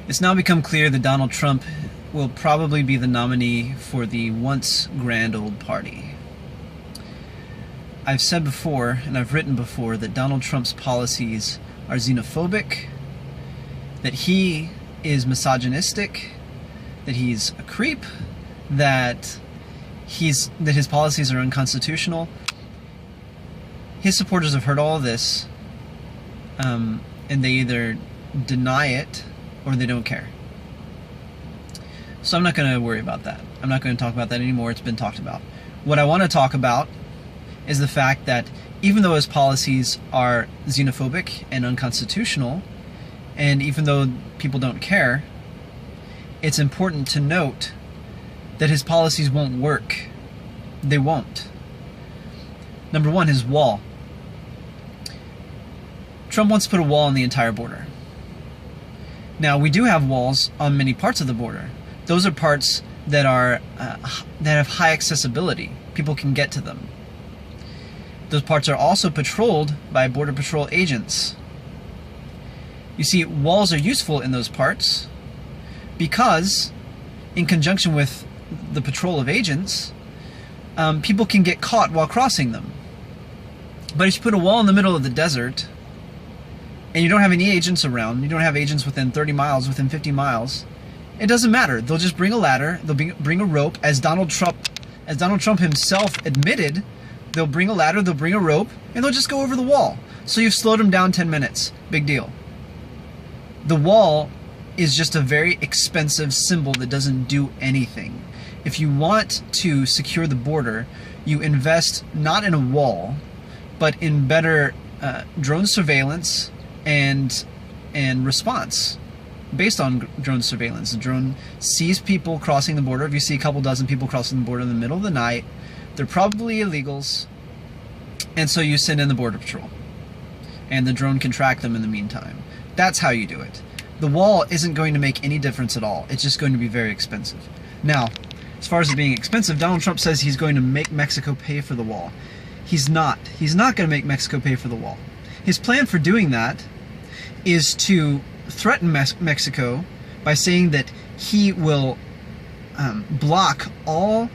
It's now become clear that Donald Trump will probably be the nominee for the once grand old party. I've said before, and I've written before, that Donald Trump's policies are xenophobic, that he is misogynistic, that he's a creep, that his policies are unconstitutional. His supporters have heard all of this, and they either deny it or they don't care. So I'm not going to worry about that. I'm not going to talk about that anymore. It's been talked about. What I want to talk about is the fact that even though his policies are xenophobic and unconstitutional, and even though people don't care, it's important to note that his policies won't work. They won't. Number one, his wall. Trump wants to put a wall on the entire border. Now, we do have walls on many parts of the border. Those are parts that have high accessibility. People can get to them. Those parts are also patrolled by Border Patrol agents. You see, walls are useful in those parts because, in conjunction with the patrol of agents, people can get caught while crossing them. But if you put a wall in the middle of the desert, and you don't have any agents around, you don't have agents within 30 miles, within 50 miles, it doesn't matter. They'll just bring a ladder, they'll bring a rope, as Donald Trump himself admitted. They'll bring a ladder, they'll bring a rope, and they'll just go over the wall. So you've slowed them down 10 minutes. Big deal. The wall is just a very expensive symbol that doesn't do anything. If you want to secure the border, you invest not in a wall, but in better drone surveillance and response based on drone surveillance. The drone sees people crossing the border. If you see a couple dozen people crossing the border in the middle of the night, they're probably illegals, and so you send in the Border Patrol, and the drone can track them in the meantime. That's how you do it. The wall isn't going to make any difference at all. It's just going to be very expensive. Now, as far as it being expensive, Donald Trump says he's going to make Mexico pay for the wall. He's not. He's not going to make Mexico pay for the wall. His plan for doing that is to threaten Mexico by saying that he will block all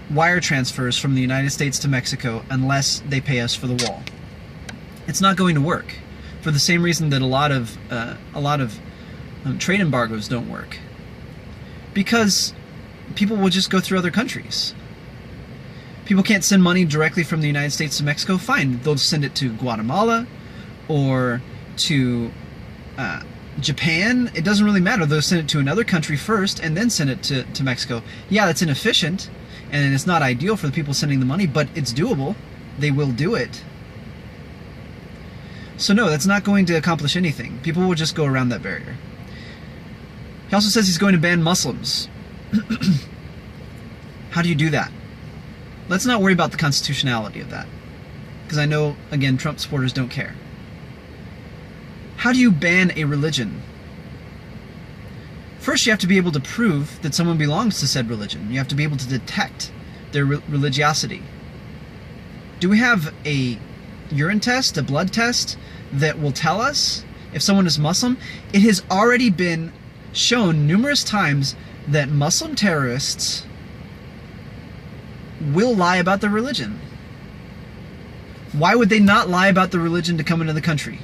wire transfers from the United States to Mexico unless they pay us for the wall. It's not going to work, for the same reason that a lot of trade embargoes don't work, because people will just go through other countries. People can't send money directly from the United States to Mexico. Fine, they'll send it to Guatemala or to Japan. It doesn't really matter. They'll send it to another country first and then send it to Mexico. Yeah, that's inefficient, and it's not ideal for the people sending the money, but it's doable. They will do it. So no, that's not going to accomplish anything. People will just go around that barrier. He also says he's going to ban Muslims. How do you do that? Let's not worry about the constitutionality of that, because I know, again, Trump supporters don't care. How do you ban a religion? First, you have to be able to prove that someone belongs to said religion. You have to be able to detect their religiosity. Do we have a urine test, a blood test, that will tell us if someone is Muslim? It has already been shown numerous times that Muslim terrorists will lie about their religion. Why would they not lie about the religion to come into the country?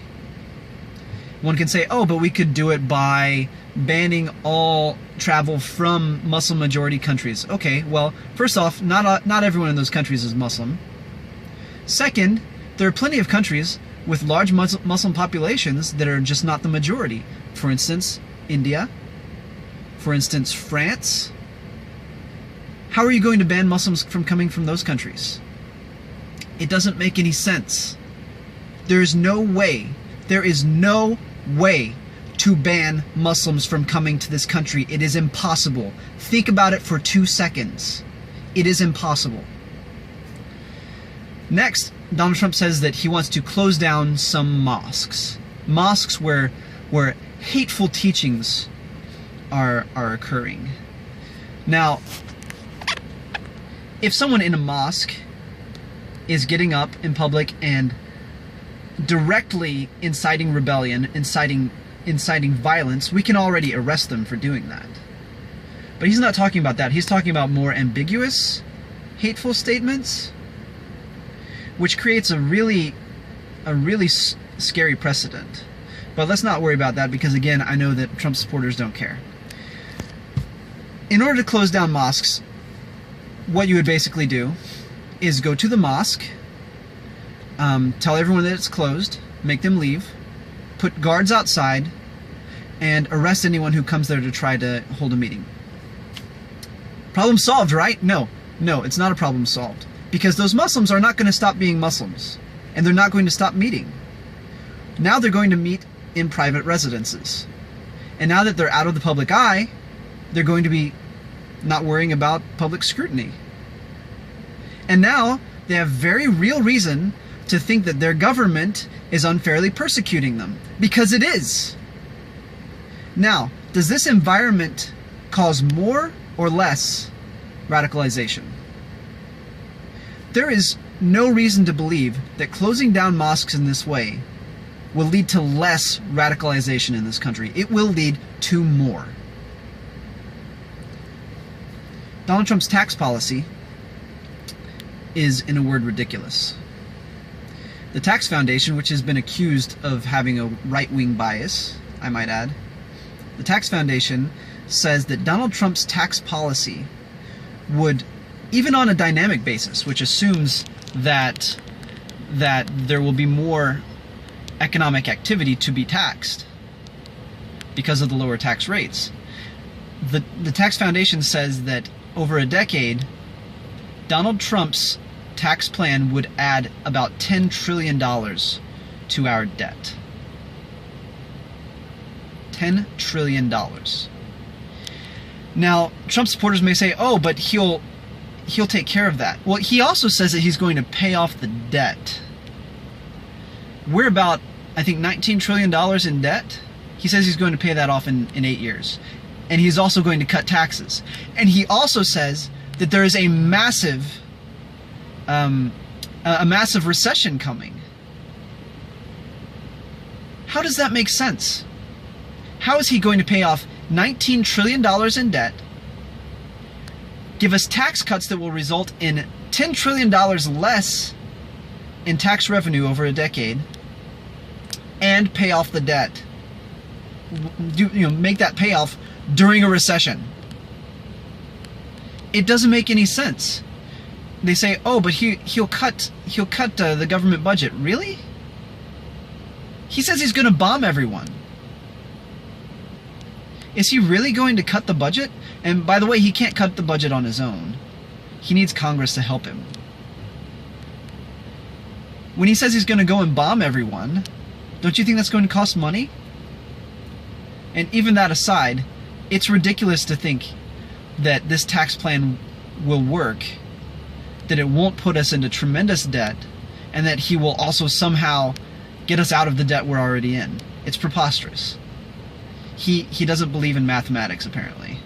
One can say, oh, but we could do it by banning all travel from Muslim majority countries. Okay, well, first off, not everyone in those countries is Muslim. Second, there are plenty of countries with large Muslim populations that are just not the majority. For instance, India. For instance, France. How are you going to ban Muslims from coming from those countries? It doesn't make any sense. There is no way to ban Muslims from coming to this country. It is impossible. Think about it for 2 seconds. It is impossible. Next, Donald Trump says that he wants to close down some mosques. Mosques where hateful teachings are occurring. Now, if someone in a mosque is getting up in public and directly inciting rebellion, inciting inciting violence, we can already arrest them for doing that. But he's not talking about that. He's talking about more ambiguous, hateful statements, which creates a really scary precedent. But let's not worry about that, because again, I know that Trump supporters don't care. In order to close down mosques, what you would basically do is go to the mosque, tell everyone that it's closed, make them leave, put guards outside, and arrest anyone who comes there to try to hold a meeting. Problem solved, right? No, it's not a problem solved. Because those Muslims are not going to stop being Muslims. And they're not going to stop meeting. Now they're going to meet in private residences. And now that they're out of the public eye, they're going to be not worrying about public scrutiny. And now they have very real reason to think that their government is unfairly persecuting them. Because it is. Now, does this environment cause more or less radicalization? There is no reason to believe that closing down mosques in this way will lead to less radicalization in this country. It will lead to more. Donald Trump's tax policy is, in a word, ridiculous. The Tax Foundation, which has been accused of having a right-wing bias, I might add, the Tax Foundation says that Donald Trump's tax policy would, even on a dynamic basis, which assumes that there will be more economic activity to be taxed because of the lower tax rates. The Tax Foundation says that over a decade, Donald Trump's tax plan would add about $10 trillion to our debt. $10 trillion. Now, Trump supporters may say, oh, but he'll take care of that. Well, he also says that he's going to pay off the debt. We're about, I think, $19 trillion in debt. He says he's going to pay that off in 8 years. And he's also going to cut taxes. And he also says that there is a massive recession coming. How does that make sense? How is he going to pay off $19 trillion in debt, give us tax cuts that will result in $10 trillion less in tax revenue over a decade, and pay off the debt? Make that payoff during a recession. It doesn't make any sense. They say, oh, but he'll cut the government budget. Really? He says he's going to bomb everyone. Is he really going to cut the budget? And by the way, he can't cut the budget on his own. He needs Congress to help him. When he says he's going to go and bomb everyone, don't you think that's going to cost money? And even that aside, it's ridiculous to think that this tax plan will work, that it won't put us into tremendous debt, and that he will also somehow get us out of the debt we're already in. It's preposterous. He doesn't believe in mathematics, apparently.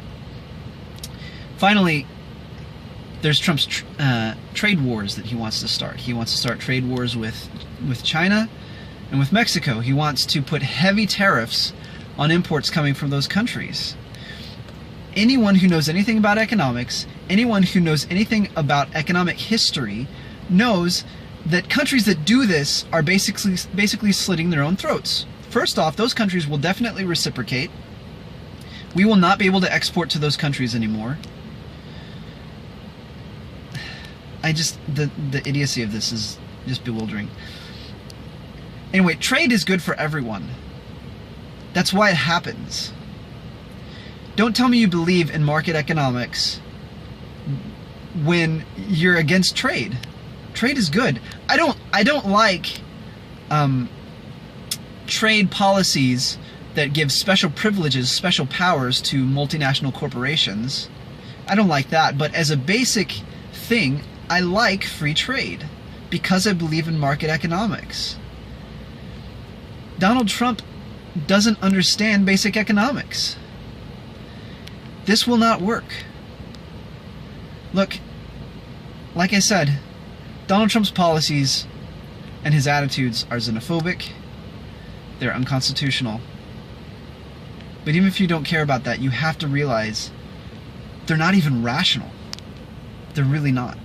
Finally, there's Trump's trade wars that he wants to start. He wants to start trade wars with China and with Mexico. He wants to put heavy tariffs on imports coming from those countries. Anyone who knows anything about economics, anyone who knows anything about economic history, knows that countries that do this are basically slitting their own throats. First off, those countries will definitely reciprocate. We will not be able to export to those countries anymore. The idiocy of this is just bewildering. Anyway, trade is good for everyone. That's why it happens. Don't tell me you believe in market economics when you're against trade. Trade is good. I don't like trade policies that give special privileges, special powers to multinational corporations. I don't like that, but as a basic thing, I like free trade because I believe in market economics. Donald Trump doesn't understand basic economics. This will not work. Look, like I said, Donald Trump's policies and his attitudes are xenophobic, they're unconstitutional, But even if you don't care about that, you have to realize they're not even rational. They're really not.